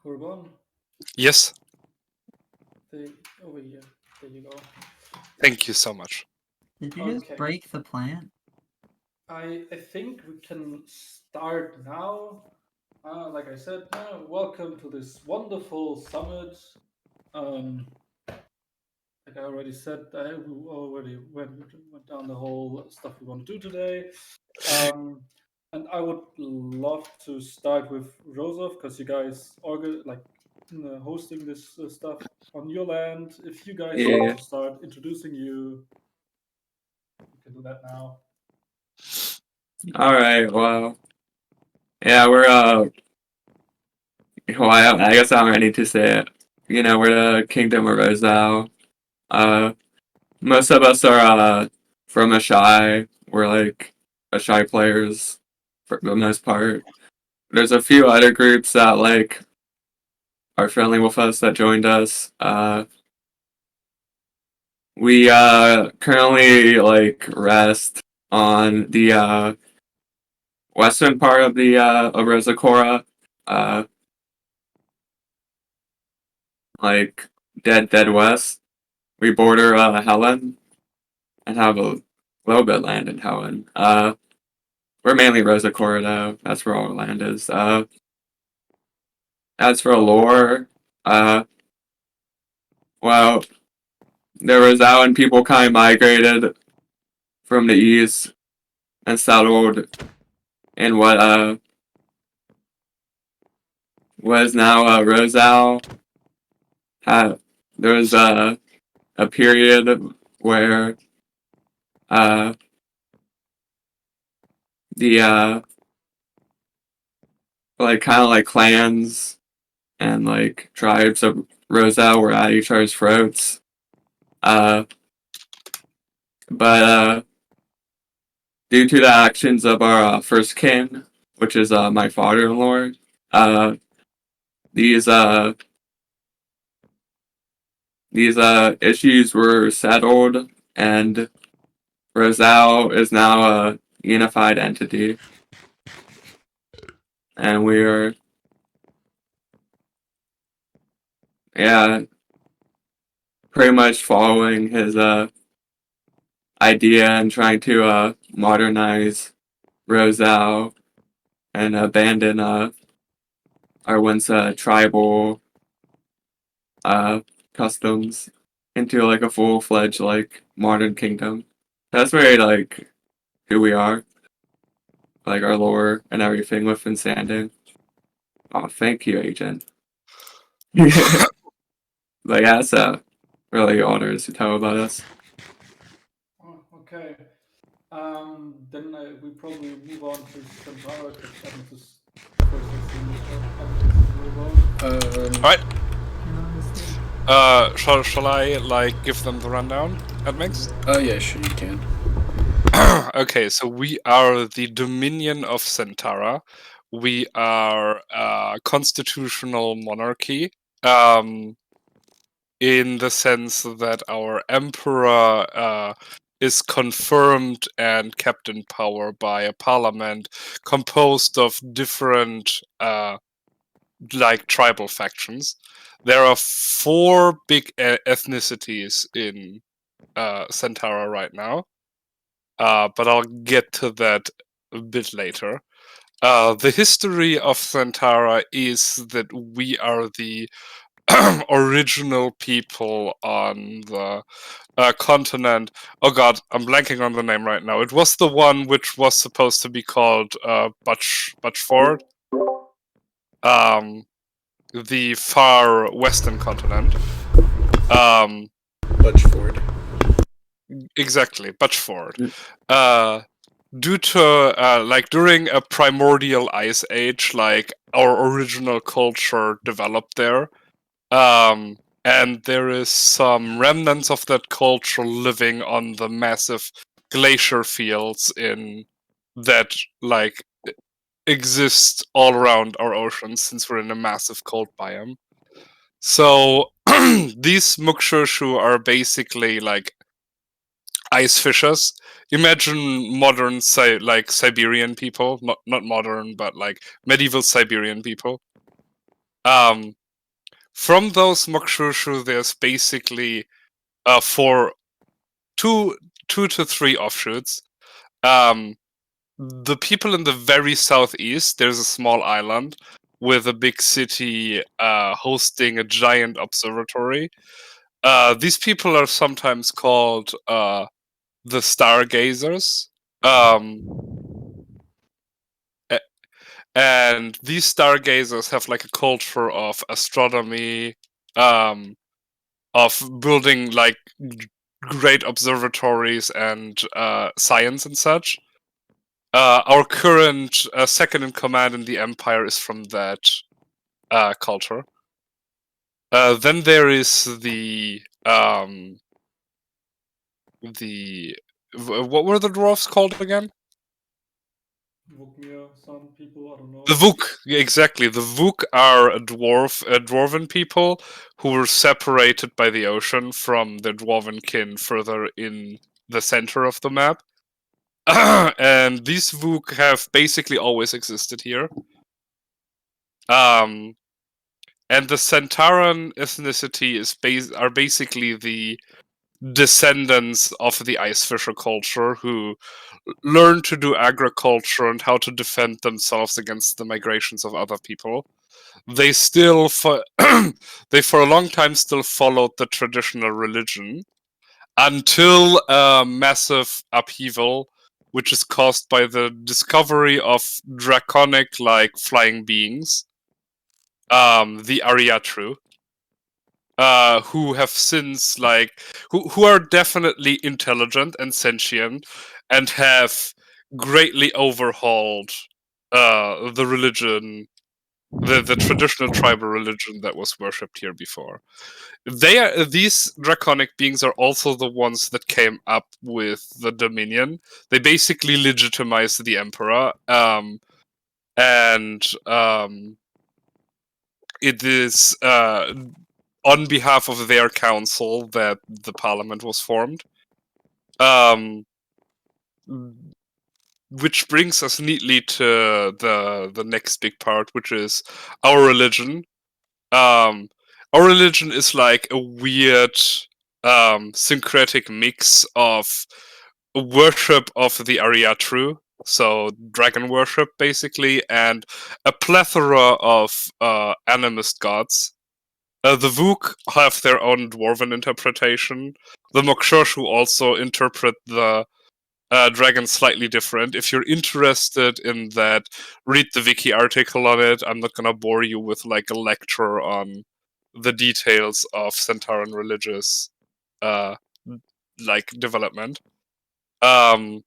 Kurban, Yes, over here. There you go. thank you so much. Did you just Okay. break the plant? I think we can start now. Like I said, welcome to this wonderful summit. Like I already said, we already went down the whole stuff we want to do today. And I would love to start with Rozov because you guys hosting this stuff on your land. If you guys want to start introducing you can do that now. All right. Well, yeah, we're Well, I guess I'm ready to say it. You know, we're the Kingdom of Rosal. Most of us are from Ashai. We're like Ashai players for the most part. There's a few other groups that like are friendly with us that joined us. We currently like rest on the western part of the of Rozzakko'ra. Like dead west. We border Helen and have a little bit of land in Helen. We're mainly Rozzakko'ra though. That's where all our land is. As for lore, well, the Rozawan people kind of migrated from the east and settled in what was now Rosal. There was a period where the like kind of like clans and like tribes of Rosal were at each other's throats. But due to the actions of our first king, which is my father-in-law, these issues were settled, and Rosal is now a unified entity, and we're pretty much following his idea and trying to modernize Rosal and abandon our once tribal customs into like a full-fledged like modern kingdom. That's very like who we are, like our lore and everything within Sanding. Oh, thank you, Agent. But yeah, it's really honors to tell about us. Oh, okay. Then we probably move on to Santara because I'm just Alright. Shall I like give them the rundown, Admix? Yeah, sure you can. Okay, so we are the Dominion of Santara. We are a constitutional monarchy. In the sense that our emperor is confirmed and kept in power by a parliament composed of different like tribal factions. There are 4 big ethnicities in Santara right now, but I'll get to that a bit later. The history of Santara is that we are the original people on the continent. Oh god, I'm blanking on the name right now. It was the one which was supposed to be called Butchford. The far western continent. Butchford. Exactly, Butchford. Due to like during a primordial ice age, like our original culture developed there. And there is some remnants of that culture living on the massive glacier fields in that like exist all around our oceans since we're in a massive cold biome. So these Mukshurshu are basically like ice fishers. Imagine modern like Siberian people, not modern, but like medieval Siberian people. From those Mokshooshu, there's basically two to three offshoots. The people in the very southeast, there's a small island with a big city hosting a giant observatory. These people are sometimes called the stargazers. And these stargazers have like a culture of astronomy, of building like great observatories and science and such. Our current second in command in the Empire is from that culture. Then there is the what were the dwarves called again? Vukmir, some people, I don't know. The Vuk, exactly. The Vuk are a dwarven people who were separated by the ocean from their dwarven kin further in the center of the map. And these Vuk have basically always existed here. And the Centauran ethnicity are basically the descendants of the ice fisher culture who learn to do agriculture and how to defend themselves against the migrations of other people. They still they for a long time still followed the traditional religion until a massive upheaval, which is caused by the discovery of draconic like flying beings, the Ariatru, who have since who are definitely intelligent and sentient and have greatly overhauled the religion, the traditional tribal religion that was worshipped here before. These draconic beings are also the ones that came up with the Dominion. They basically legitimized the Emperor, and it is on behalf of their council that the Parliament was formed. Which brings us neatly to the next big part, which is our religion. Our religion is like a weird syncretic mix of worship of the Ariatru, so dragon worship basically, and a plethora of animist gods. The Vuk have their own dwarven interpretation. The Mokshooshu also interpret the dragon slightly different. If you're interested in that, read the wiki article on it. I'm not gonna bore you with like a lecture on the details of Centauran religious like development. Our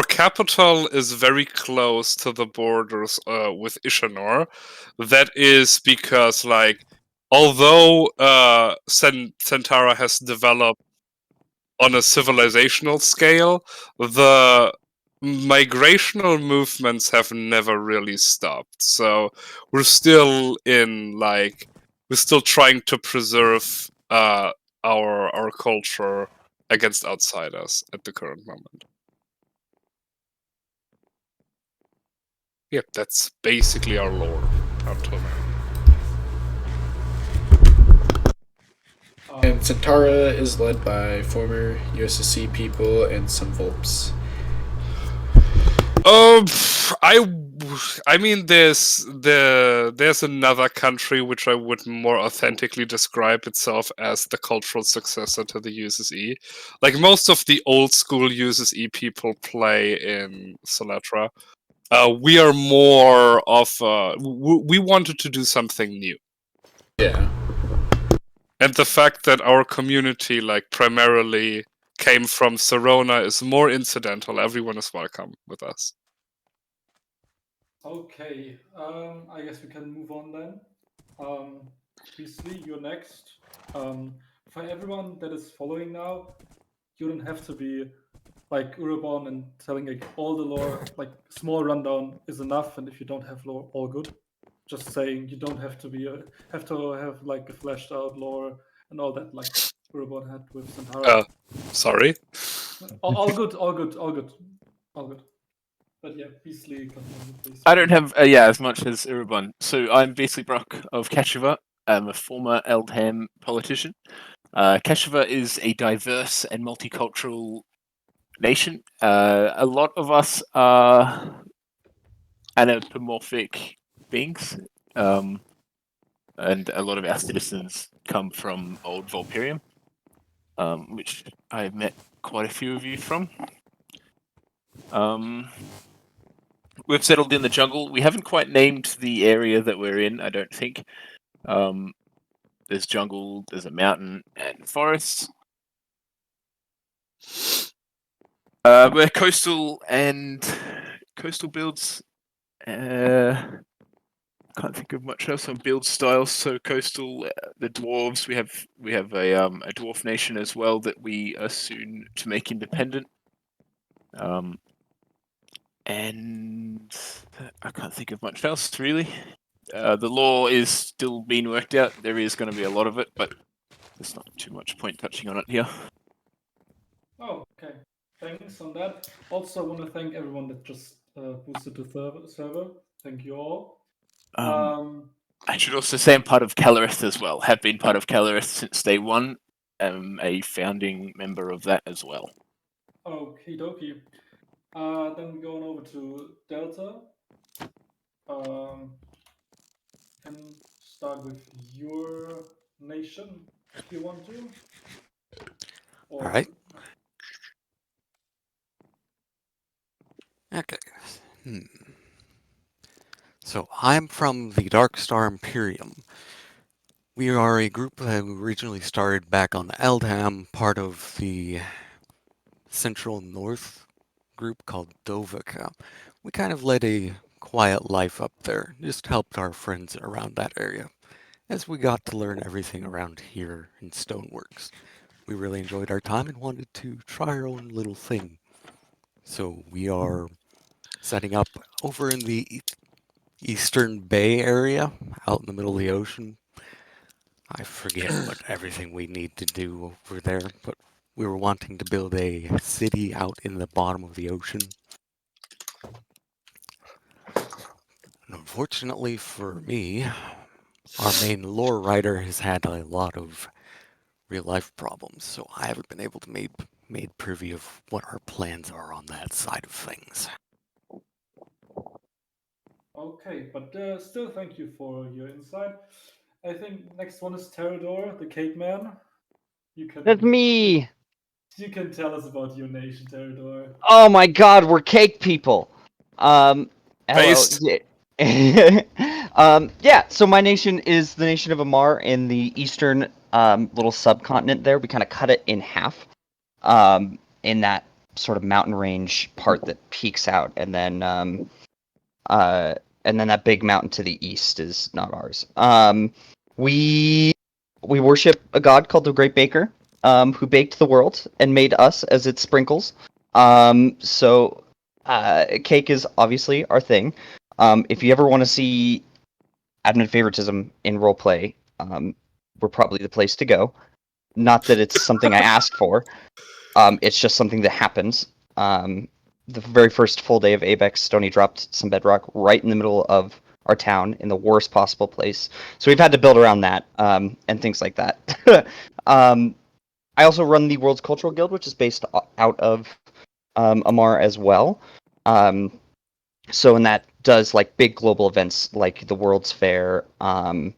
capital is very close to the borders with Ishanor. That is because like although Centaura has developed on a civilizational scale, the migrational movements have never really stopped. So we're still we're still trying to preserve our culture against outsiders at the current moment. Yep, that's basically our lore until now. And Centaura is led by former USSC people and some Volps. I mean, there's another country which I would more authentically describe itself as the cultural successor to the USSE. Like most of the old school USSE people play in Solatra. We are more of we wanted to do something new. Yeah. And the fact that our community, like, primarily came from Serona is more incidental. Everyone is welcome with us. Okay, I guess we can move on then. Beasley, you're next. For everyone that is following now, you don't have to be like Urabon and telling like all the lore. Like small rundown is enough, and if you don't have lore, all good. Just saying you don't have to be have like a fleshed out lore and all that like Urabon had with Centaura. Sorry. All good, all good, all good, all good. But yeah, Beastly, continue, please. I don't have as much as Iribun. So I'm Beastly Brock of Kashiva. I'm a former Eldham politician. Kashiva is a diverse and multicultural nation. A lot of us are anthropomorphic beings, and a lot of our citizens come from old Volperium, which I've met quite a few of you from. We've settled in the jungle. We haven't quite named the area that we're in, I don't think. There's jungle, there's a mountain, and forests. We're coastal and coastal builds. Can't think of much else on build styles. So coastal, the dwarves. We have a dwarf nation as well that we are soon to make independent. And I can't think of much else really. The law is still being worked out. There is going to be a lot of it, but there's not too much point touching on it here. Oh, okay. Thanks on that. Also, I want to thank everyone that just boosted the server. Thank you all. I should also say I'm part of Calorith as well. Have been part of Calorith since day one. I'm a founding member of that as well. Okie dokie. Then we're going over to Delta. Can start with your nation if you want to. All right. Okay. So I'm from the Dark Star Imperium. We are a group that originally started back on Eldham, part of the Central North group called Dovaka. We kind of led a quiet life up there, just helped our friends around that area, as we got to learn everything around here in Stoneworks. We really enjoyed our time and wanted to try our own little thing. So we are setting up over in the Eastern Bay area, out in the middle of the ocean. I forget what everything we need to do over there, but we were wanting to build a city out in the bottom of the ocean. And unfortunately for me, our main lore writer has had a lot of real-life problems, so I haven't been able to made privy of what our plans are on that side of things. Okay, but still thank you for your insight. I think next one is Terador, the caveman. That's me! You can tell us about your nation, Terador. Oh my god, we're cake people! Hello. Based. Yeah, so my nation is the nation of Amar in the eastern little subcontinent there. We kind of cut it in half in that sort of mountain range part that peaks out, and then that big mountain to the east is not ours. We worship a god called the Great Baker, who baked the world and made us as its sprinkles. So cake is obviously our thing. If you ever want to see admin favoritism in roleplay, we're probably the place to go. Not that it's something I asked for. It's just something that happens. The very first full day of Abex, Stony dropped some bedrock right in the middle of our town in the worst possible place. So we've had to build around that and things like that. I also run the World's Cultural Guild, which is based out of Amar as well. So and that does like big global events like the World's Fair and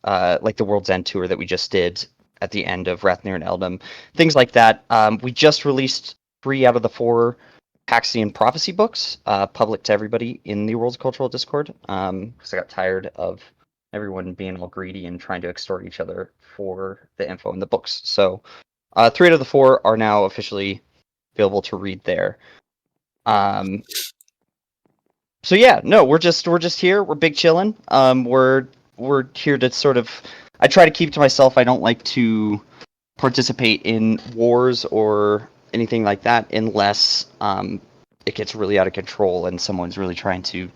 like the World's End tour that we just did at the end of Rathnir and Eldam, things like that. We just released 3 out of the 4 Paxian Prophecy books, public to everybody in the World's Cultural Discord, because I got tired of everyone being all greedy and trying to extort each other for the info in the books. So 3 out of the 4 are now officially available to read there. So yeah, no, we're just here. We're big chillin'. We're here to sort of. I try to keep to myself. I don't like to participate in wars or anything like that unless it gets really out of control and someone's really trying to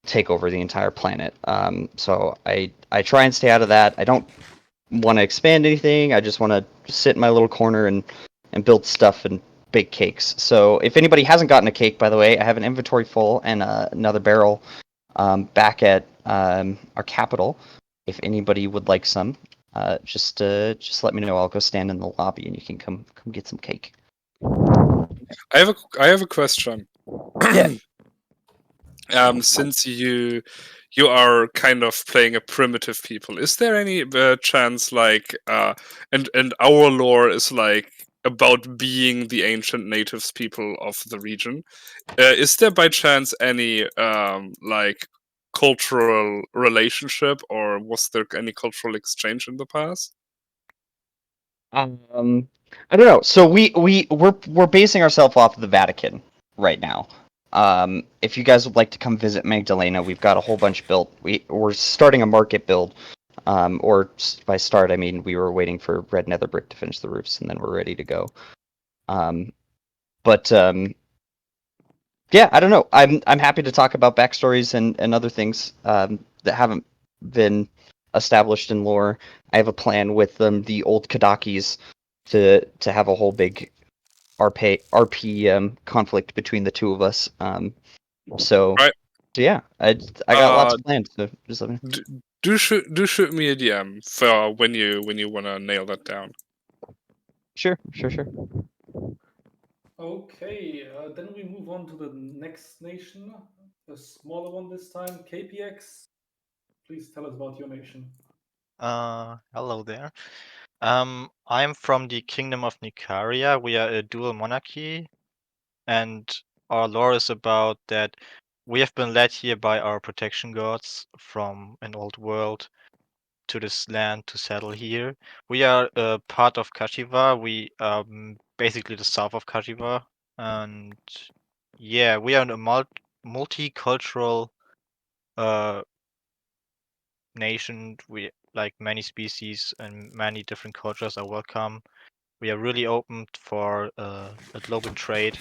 take over the entire planet. So I try and stay out of that. I don't want to expand anything. I just want to sit in my little corner and build stuff and bake cakes. So if anybody hasn't gotten a cake, by the way, I have an inventory full and another barrel back at our capital. If anybody would like some, just let me know. I'll go stand in the lobby and you can come get some cake. I have a question. Yeah. Since you are kind of playing a primitive people, is there any chance like and our lore is like about being the ancient natives people of the region? Is there by chance any like cultural relationship, or was there any cultural exchange in the past? I don't know. So we're basing ourselves off of the Vatican right now. If you guys would like to come visit Magdalena, we've got a whole bunch built. We're starting a market build. Or by start, I mean we were waiting for red nether brick to finish the roofs, and then we're ready to go. But yeah, I don't know. I'm happy to talk about backstories and other things that haven't been established in lore. I have a plan with the old Kadakis to have a whole big RP conflict between the two of us. So Right. yeah, I got lots of plans. So just let me know. Do shoot me a DM for when you want to nail that down. Sure. Okay, then we move on to the next nation, a smaller one this time, KPX. Please tell us about your nation. Hello there. I'm from the Kingdom of Nicaria. We are a dual monarchy, and our lore is about that we have been led here by our protection gods from an old world to this land to settle here. We are a part of Kashiva. We basically the south of Kashiva, and yeah, we are a multicultural uh nation. We like many species and many different cultures are welcome. We are really open for a global trade.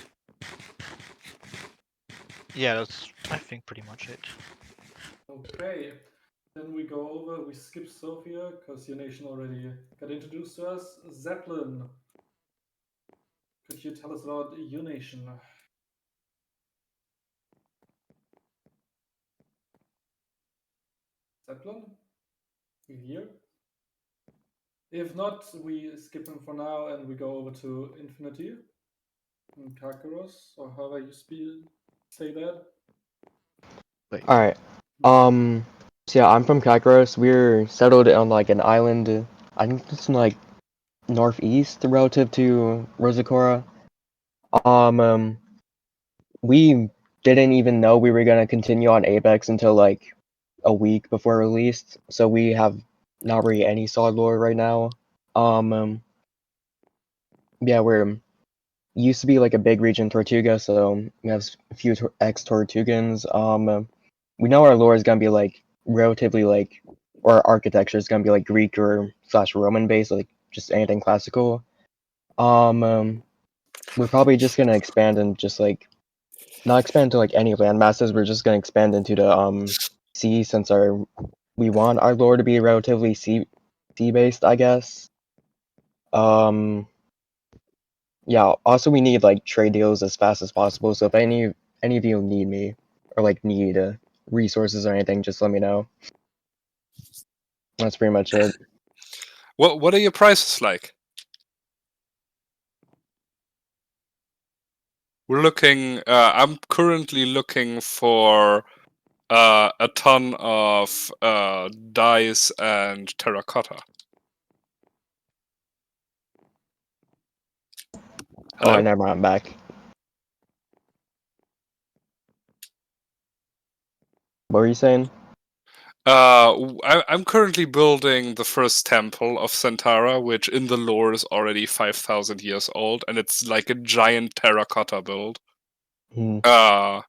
Yeah, that's I think pretty much it. Okay, then we go over, we skip Sophia because your nation already got introduced to us. Zeppelin, could you tell us about your nation? Zeppelin, you here? If not, we skip him for now and we go over to Infinity and Kakaros, or however you say that. All right. So yeah, I'm from Kakaros. We're settled on like an island. I think it's in like northeast relative to Rozzakko'ra. We didn't even know we were gonna continue on Apex until like a week before release, so we have not really any solid lore right now. Yeah, we're used to be like a big region Tortuga, so we have a few ex-Tortugans. We know our lore is gonna be like relatively like, or our architecture is gonna be like Greek or / Roman based, like just anything classical. We're probably just gonna expand and just like not expand to like any land masses. We're just gonna expand into the sea since we want our lore to be relatively sea based, I guess. Yeah, also we need like trade deals as fast as possible. So if any of you need me or like need resources or anything, just let me know. That's pretty much it. What are your prices like? We're looking. I'm currently looking for a ton of dyes and terracotta. Oh, Hello? I never mind, I'm back. What were you saying? I'm currently building the first temple of Santara, which in the lore is already 5,000 years old, and it's like a giant terracotta build. Hmm. I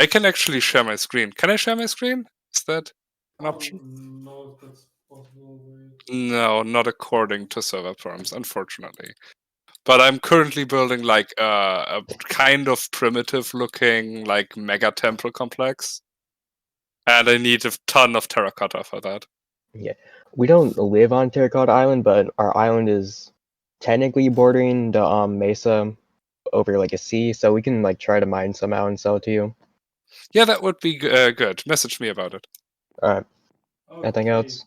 can actually share my screen. Can I share my screen? Is that an option? No, if that's possible. Wait. No, not according to server terms, unfortunately. But I'm currently building like a kind of primitive looking like mega temple complex. And I need a ton of terracotta for that. Yeah, we don't live on Terracotta Island, but our island is technically bordering the mesa over like a sea, so we can like try to mine somehow and sell it to you. Yeah, that would be good. Message me about it. Alright, anything Okay. else?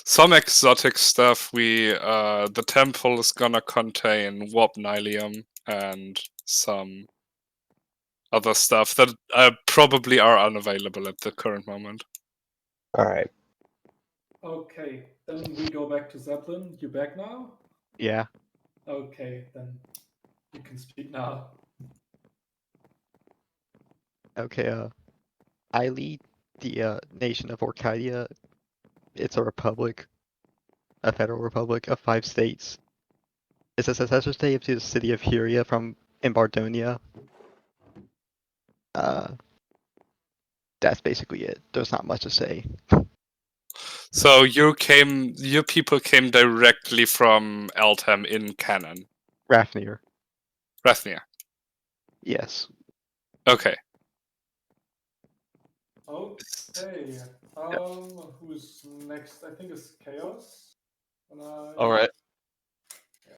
Some exotic stuff. The temple is gonna contain warp nylium and some other stuff that probably are unavailable at the current moment. Alright. Okay, then we go back to Zeppelin. You back now? Yeah. Okay, then you can speak now. Okay. I lead the nation of Orchidia. It's a republic, a federal republic of 5 states. It's a successor state to the city of Huria in Bardonia. That's basically it. There's not much to say. So your people came directly from Eldham in canon. Rafnir. Rathnir. Yes. Okay. Okay. Who's next? I think it's Chaos. All right.